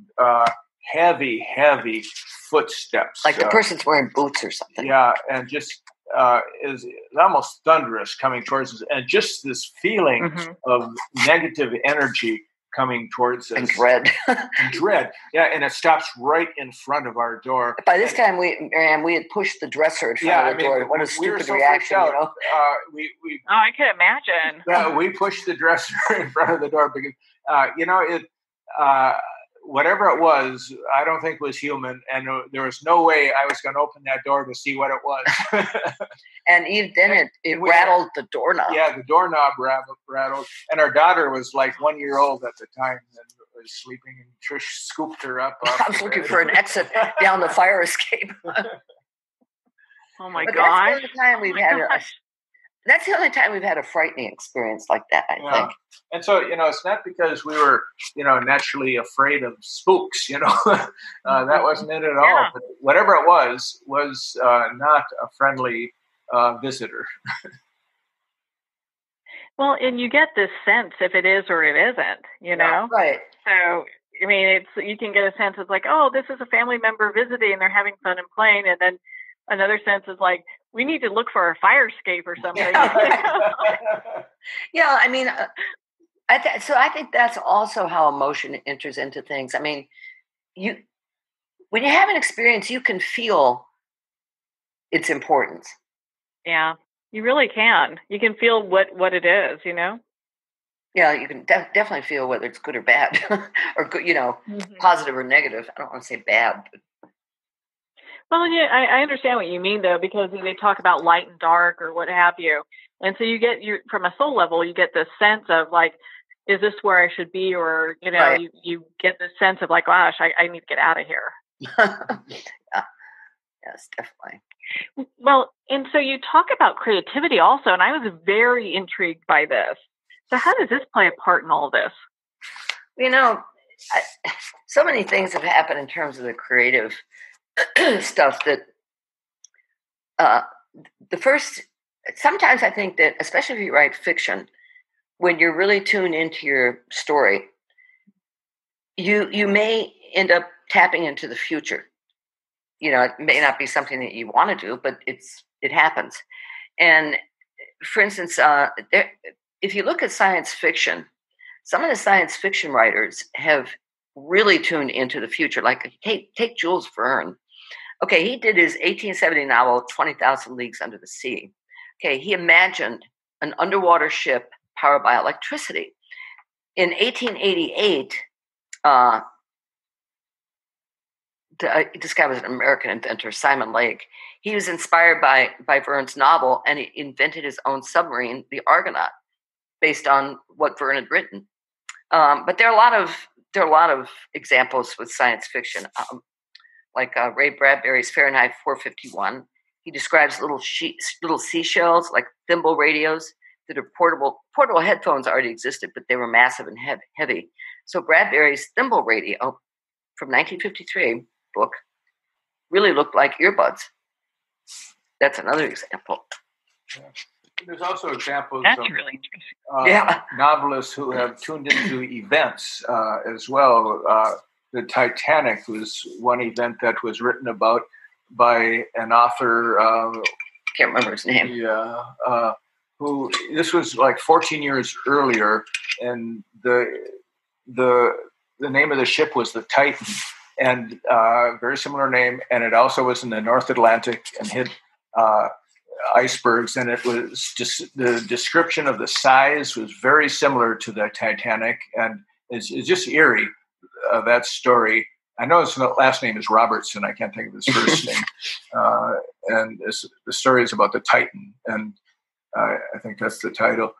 heavy footsteps. Like the person's wearing boots or something. Yeah, and just is almost thunderous coming towards us. And just this feeling of negative energy coming towards us. And dread. Yeah, and it stops right in front of our door. By this time, we had pushed the dresser in front of the door. What a stupid reaction, We I could imagine. Yeah, we pushed the dresser in front of the door because, whatever it was, I don't think was human, and there was no way I was going to open that door to see what it was. And even then, it rattled the doorknob. Yeah, the doorknob rattled. And our daughter was like 1 year old at the time and was sleeping, and Trish scooped her up. I was looking for an exit down the fire escape. Oh my gosh. That's the only time we've had a frightening experience like that, I think. And so, it's not because we were, naturally afraid of spooks, that wasn't it at all. But whatever it was not a friendly visitor. Well, and you get this sense if it is or it isn't, Right. So, I mean, you can get a sense of like, oh, this is a family member visiting and they're having fun and playing. And then another sense is like, we need to look for a fire escape or something. Yeah, I mean, so I think that's also how emotion enters into things. I mean, when you have an experience, you can feel its importance. Yeah, you really can. You can feel what it is, Yeah, you can definitely feel whether it's good or bad, or good, positive or negative. I don't want to say bad, but Well, yeah, I understand what you mean, though, because they talk about light and dark or what have you. And so from a soul level, you get this sense of like, is this where I should be? Or, Right. you get this sense of like, gosh, I need to get out of here. Yeah. Yes, definitely. Well, and so you talk about creativity also, and I was very intrigued by this. So how does this play a part in all of this? So many things have happened in terms of the creative stuff that sometimes I think that, especially if you write fiction, when you're really tuned into your story, you may end up tapping into the future. It may not be something that you want to do, but it happens. And for instance, if you look at science fiction, some of the science fiction writers have really tuned into the future. Like take Jules Verne. Okay, he did his 1870 novel, 20,000 Leagues Under the Sea. Okay, he imagined an underwater ship powered by electricity. In 1888, this guy was an American inventor, Simon Lake. He was inspired by Verne's novel, and he invented his own submarine, the Argonaut, based on what Verne had written. But there are a lot of examples with science fiction, like Ray Bradbury's Fahrenheit 451. He describes little seashells like thimble radios that are portable. Portable headphones already existed, but they were massive and heavy. So Bradbury's thimble radio from 1953 book really looked like earbuds. That's another example. Yeah. There's also examples That's of really interesting. Novelists who have tuned into events as well. The Titanic was one event that was written about by an author. Can't remember his name. Yeah, who this was like 14 years earlier, and the name of the ship was the Titan, and very similar name, and it also was in the North Atlantic and hit icebergs, and it was just the description of the size was very similar to the Titanic, and it's just eerie. That story. I know his last name is Robertson. I can't think of his first name. And the story is about the Titan, and I think that's the title.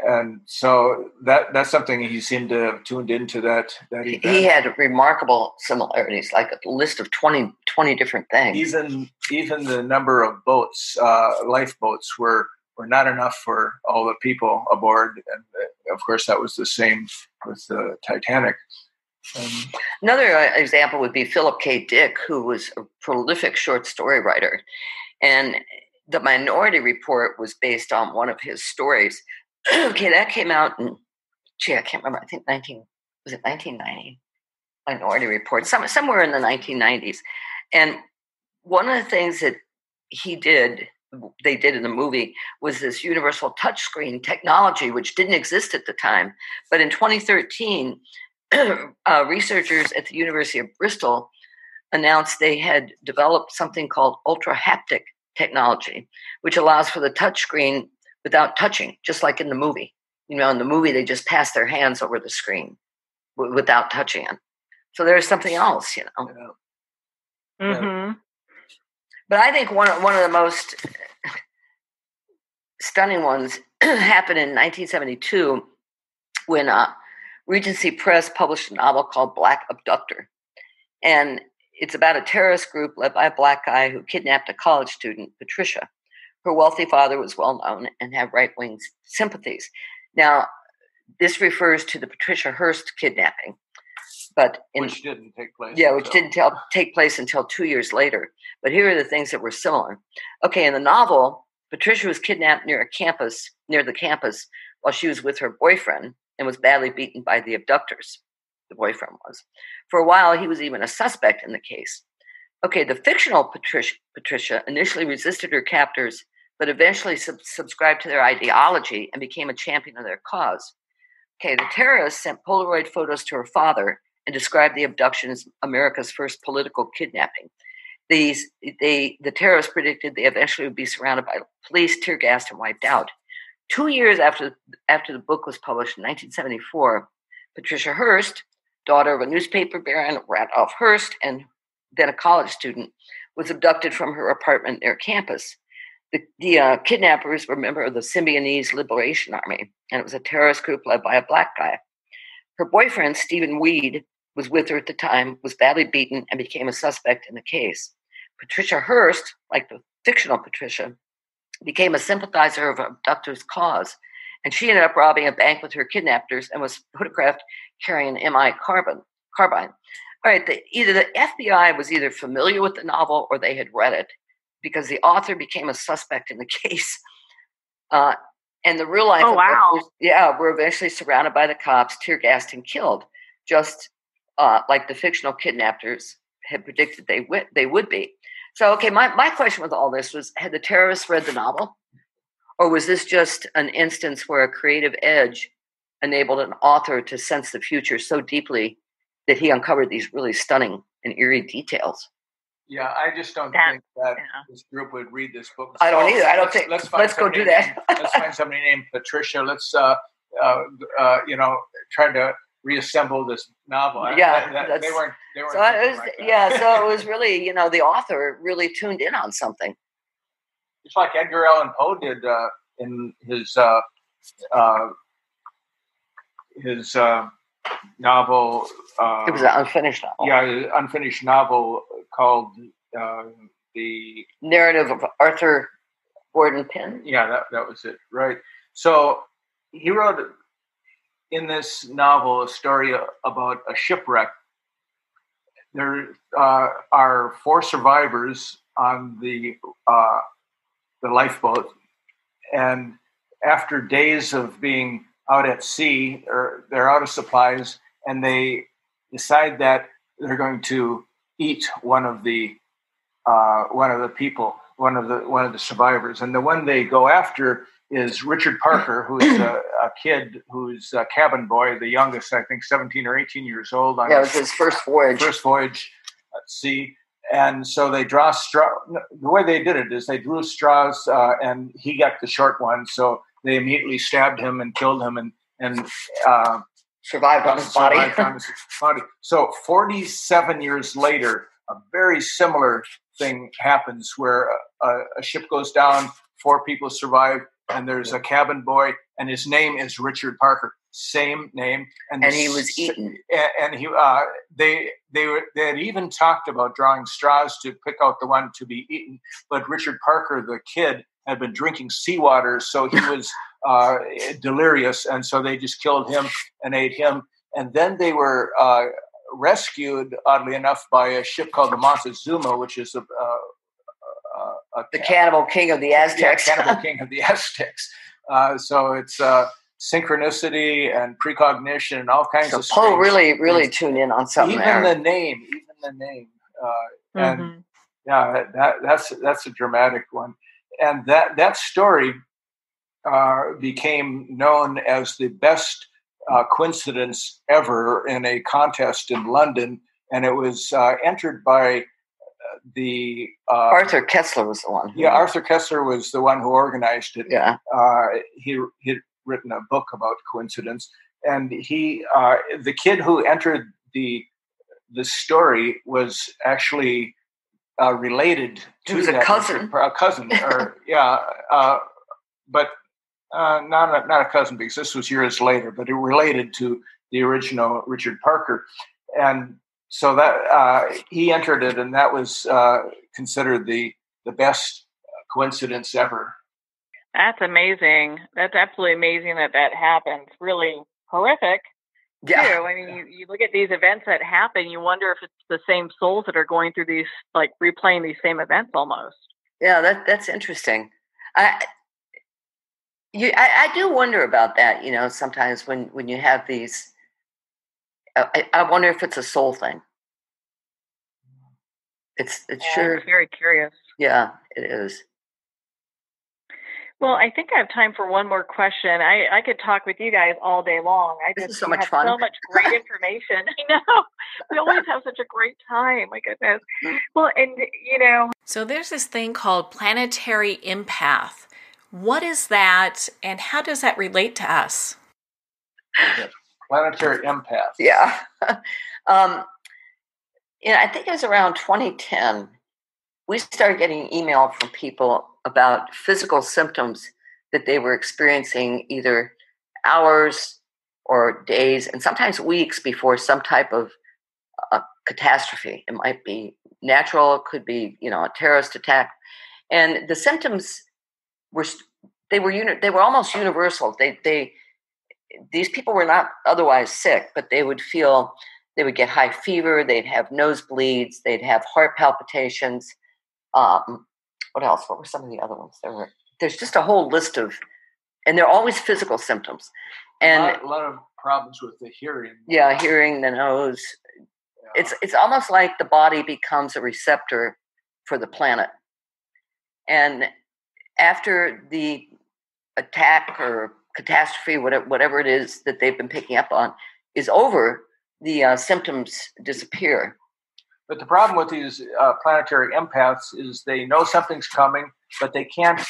And so that's something he seemed to have tuned into that event. He had remarkable similarities, like a list of 20 different things. Even the number of boats, lifeboats, were not enough for all the people aboard. And of course, that was the same with the Titanic. Another example would be Philip K. Dick, who was a prolific short story writer. And the Minority Report was based on one of his stories. Okay, that came out in, I can't remember, I think 1990? Minority Report, somewhere in the 1990s. And one of the things that they did in the movie was this universal touchscreen technology, which didn't exist at the time. But in 2013, researchers at the University of Bristol announced they had developed something called ultra-haptic technology, which allows for the touchscreen without touching, just like in the movie. In the movie, they just pass their hands over the screen without touching it. So there's something else, Mm-hmm. But I think one of the most stunning ones happened in 1972 when Regency Press published a novel called Black Abductor. And it's about a terrorist group led by a black guy who kidnapped a college student, Patricia. Her wealthy father was well known and had right-wing sympathies. Now, this refers to the Patricia Hearst kidnapping. Which didn't take place. Yeah, which didn't take place until 2 years later. But here are the things that were similar. Okay, in the novel, Patricia was kidnapped near the campus while she was with her boyfriend and was badly beaten by the abductors. The boyfriend was. For a while, he was even a suspect in the case. Okay, the fictional Patricia initially resisted her captors, but eventually subscribed to their ideology and became a champion of their cause. Okay, the terrorists sent Polaroid photos to her father and described the abduction as America's first political kidnapping. The terrorists predicted they eventually would be surrounded by police, tear gassed, and wiped out. 2 years after the book was published in 1974, Patricia Hearst, daughter of a newspaper baron, Randolph Hearst, and then a college student, was abducted from her apartment near campus. The kidnappers were members of the Symbionese Liberation Army, and it was a terrorist group led by a black guy. Her boyfriend, Stephen Weed, was with her at the time, was badly beaten, and became a suspect in the case. Patricia Hearst, like the fictional Patricia, became a sympathizer of abductors' cause, and she ended up robbing a bank with her kidnappers and was photographed carrying an MI carbine. All right, either the FBI was either familiar with the novel or they had read it, because the author became a suspect in the case. And the real life abductors, were eventually surrounded by the cops, tear-gassed, and killed, just like the fictional kidnappers had predicted they would be. So, okay, my question with all this was, had the terrorists read the novel? Or was this just an instance where a creative edge enabled an author to sense the future so deeply that he uncovered these really stunning and eerie details? Yeah, I just don't think that this group would read this book. I don't either. I don't think. Let's go do that. Let's find somebody named Patricia. Let's, try to reassemble this novel. Yeah, they weren't. So it was really, the author really tuned in on something. It's like Edgar Allan Poe did in his novel. It was an unfinished novel. Yeah, an unfinished novel called The Narrative of Arthur Gordon Pym. Yeah, that was it, right. So he wrote in this novel a story about a shipwreck. There are 4 survivors on the lifeboat, and after days of being out at sea, they're out of supplies, and they decide that they're going to eat one of the survivors, and the one they go after is Richard Parker, who's a kid who's a cabin boy, the youngest, I think 17 or 18 years old. It was his first voyage. At sea. And so they draw straw. The way they did it is they drew straws, and he got the short one. So they immediately stabbed him and killed him, and survived on his body. So 47 years later, a very similar thing happens where a ship goes down, 4 people survive, and there's a cabin boy, and his name is Richard Parker. Same name, and he was eaten. And he, they had even talked about drawing straws to pick out the one to be eaten. But Richard Parker, the kid, had been drinking seawater, so he was delirious, and so they just killed him and ate him. And then they were rescued, oddly enough, by a ship called the Montezuma, which is the cannibal king of the Aztecs. Yeah, cannibal king of the Aztecs. So it's synchronicity and precognition and all kinds of. So Poe really tuned in on something. Even the name, and that's a dramatic one, and that story became known as the best coincidence ever in a contest in London, and it was entered by the Arthur Kessler was the one. Yeah, Arthur Kessler was the one who organized it. Yeah, he'd written a book about coincidence, and the kid who entered the story was actually related to a cousin, but not a cousin, because this was years later, but it related to the original Richard Parker, and so that he entered it, and that was considered the best coincidence ever. That's amazing. That's absolutely amazing that happens. Really horrific, too. I mean, you look at these events that happen, you wonder if it's the same souls that are going through these, like replaying these same events almost. Yeah, that's interesting. I do wonder about that, sometimes when you have these, I wonder if it's a soul thing. It's sure. I'm very curious. Yeah, it is. Well, I think I have time for one more question. I could talk with you guys all day long. This is so much fun. So much great information. I know. We always have such a great time. My goodness. Well, and, So there's this thing called planetary empath. What is that, and how does that relate to us? Planetary empath. Yeah. I think it was around 2010. we started getting email from people about physical symptoms that they were experiencing either hours or days and sometimes weeks before some type of catastrophe. It might be natural, it could be, a terrorist attack. And the symptoms were almost universal. These people were not otherwise sick, but they would get high fever, they'd have nosebleeds, they'd have heart palpitations. What else? What were some of the other ones? There's just a whole list of, and they're always physical symptoms. And a lot of problems with the hearing. Yeah, hearing, the nose. Yeah. It's almost like the body becomes a receptor for the planet. And after the attack or catastrophe, whatever it is that they've been picking up on, is over, the symptoms disappear. But the problem with these planetary empaths is they know something's coming, but they can't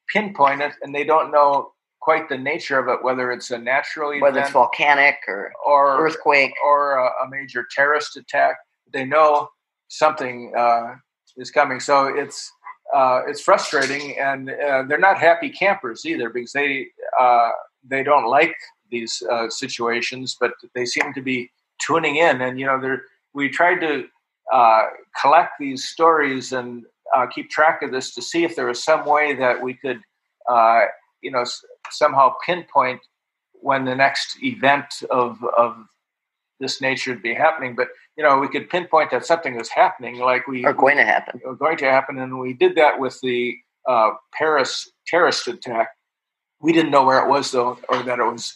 pinpoint it, and they don't know quite the nature of it, whether it's a natural event, whether it's volcanic or earthquake, or a major terrorist attack. They know something is coming, so it's frustrating, and they're not happy campers either, because they don't like these situations, but they seem to be tuning in. And we tried to collect these stories and keep track of this to see if there was some way that we could somehow pinpoint when the next event of this nature would be happening. But we could pinpoint that something was happening, like going to happen. And we did that with the Paris terrorist attack. We didn't know where it was, though, or that it was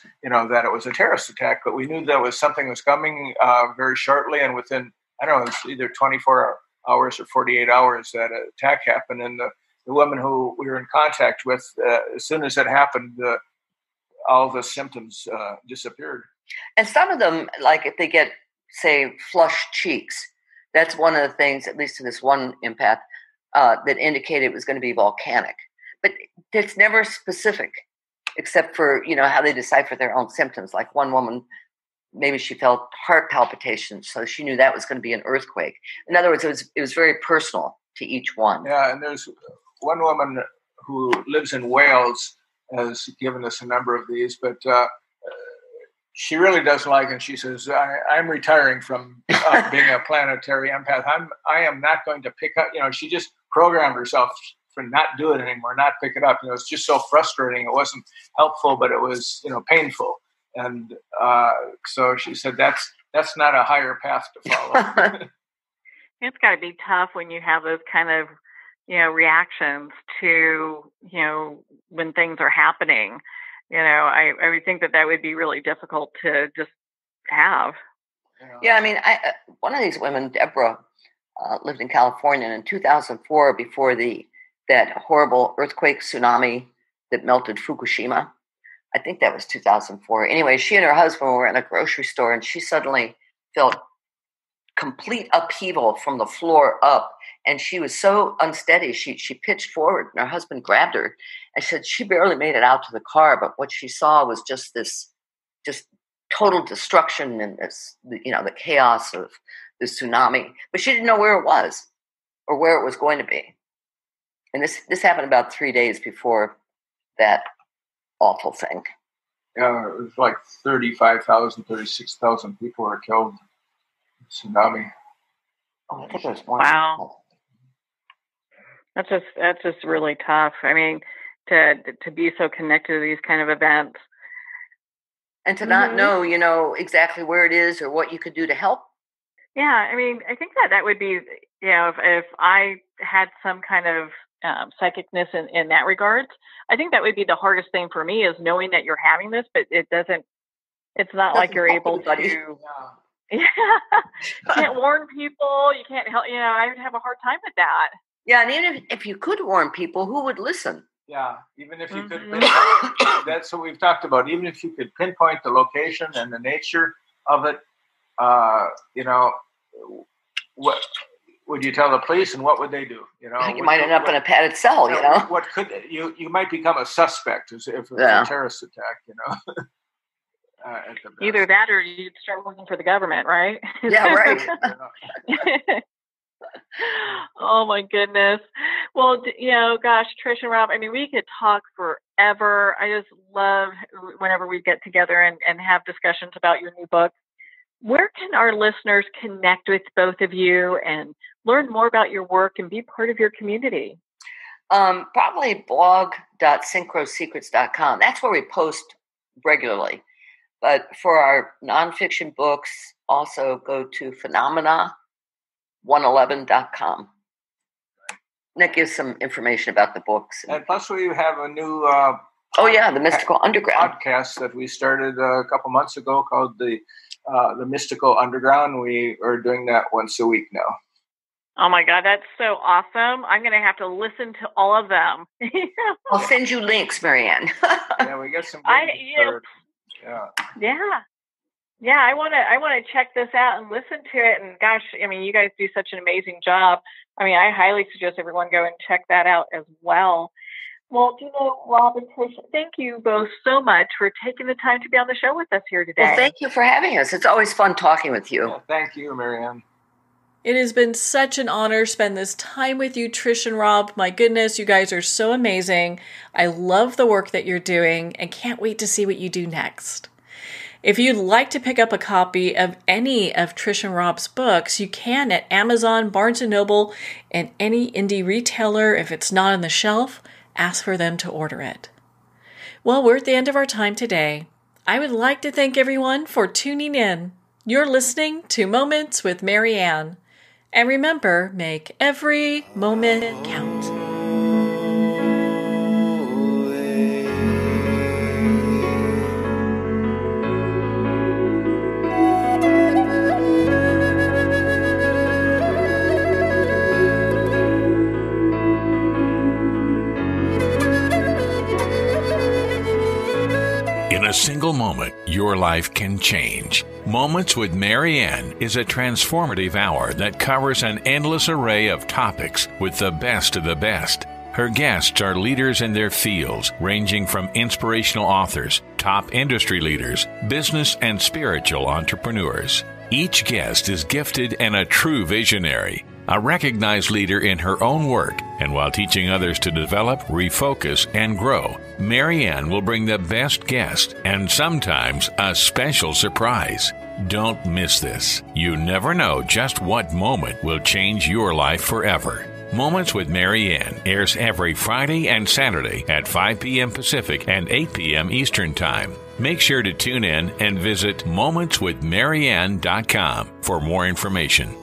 a terrorist attack, but we knew that something was coming very shortly, and within, I don't know, it was either 24 hours or 48 hours that attack happened. And the woman who we were in contact with, as soon as it happened, all the symptoms disappeared. And some of them, like if they get, say, flushed cheeks, that's one of the things, at least to this one empath, that indicated it was going to be volcanic. But it's never specific, except for, how they decipher their own symptoms. Like one woman, maybe she felt heart palpitations, so she knew that was going to be an earthquake. In other words, it was very personal to each one. Yeah, and there's one woman who lives in Wales has given us a number of these, but she really doesn't like it. She says, I'm retiring from being a planetary empath. I am not going to pick up, she just programmed herself for not do it anymore, not pick it up. It's just so frustrating. It wasn't helpful, but it was, painful. And so she said, that's not a higher path to follow. It's got to be tough when you have those kind of, reactions to, when things are happening. I would think that would be really difficult to just have. Yeah, I mean, one of these women, Deborah, lived in California, and in 2004, before that horrible earthquake tsunami that melted Fukushima, I think that was 2004. Anyway, she and her husband were in a grocery store, and she suddenly felt complete upheaval from the floor up. And she was so unsteady, she pitched forward, and her husband grabbed her. And said she barely made it out to the car, but what she saw was just total destruction and this, the chaos of the tsunami. But she didn't know where it was or where it was going to be. And this happened about 3 days before that awful thing. Yeah, it was like 35,000, 36,000 people were killed in the tsunami. Oh, I think it was more. Wow. That's just really tough. I mean, to be so connected to these kind of events. And to not know, exactly where it is or what you could do to help. Yeah, I mean, I think that would be, if I had some kind of psychicness in that regard, I think that would be the hardest thing for me, is knowing that you're having this, but it's not like you're able to. Yeah, you can't warn people. You can't help. I would have a hard time with that. Yeah, and even if you could warn people, who would listen? Yeah, even if you could, that's what we've talked about. Even if you could pinpoint the location and the nature of it, what would you tell the police, and what would they do? You might end up in a padded cell. What could you might become a suspect if it was a terrorist attack. Either that, or you'd start working for the government, right? Yeah, right. Oh my goodness. Well, gosh, Trish and Rob, I mean, we could talk forever. I just love whenever we get together and have discussions about your new book. Where can our listeners connect with both of you and learn more about your work and be part of your community? Probably blog.synchrosecrets.com. That's where we post regularly. But for our nonfiction books, also go to phenomena111.com. That gives some information about the books. And plus we have a new the Mystical Underground podcast that we started a couple months ago called the Mystical Underground. We are doing that once a week now. Oh my God, that's so awesome. I'm going to have to listen to all of them. I'll send you links, Marianne. Yeah, we got some good Yeah, I want to check this out and listen to it. And gosh, I mean, you guys do such an amazing job. I mean, I highly suggest everyone go and check that out as well. Well, Rob and Trish, thank you both so much for taking the time to be on the show with us here today. Well, thank you for having us. It's always fun talking with you. Yeah, thank you, Marianne. It has been such an honor to spend this time with you, Trish and Rob. My goodness, you guys are so amazing. I love the work that you're doing and can't wait to see what you do next. If you'd like to pick up a copy of any of Trish and Rob's books, you can at Amazon, Barnes & Noble, and any indie retailer. If it's not on the shelf, ask for them to order it. Well, we're at the end of our time today. I would like to thank everyone for tuning in. You're listening to Moments with Marianne. And remember, make every moment count. In a single moment, your life can change. Moments with Marianne is a transformative hour that covers an endless array of topics with the best of the best. Her guests are leaders in their fields, ranging from inspirational authors, top industry leaders, business and spiritual entrepreneurs. Each guest is gifted and a true visionary, a recognized leader in her own work, and while teaching others to develop, refocus, and grow, Marianne will bring the best guest and sometimes a special surprise. Don't miss this. You never know just what moment will change your life forever. Moments with Marianne airs every Friday and Saturday at 5 p.m. Pacific and 8 p.m. Eastern Time. Make sure to tune in and visit momentswithmarianne.com for more information.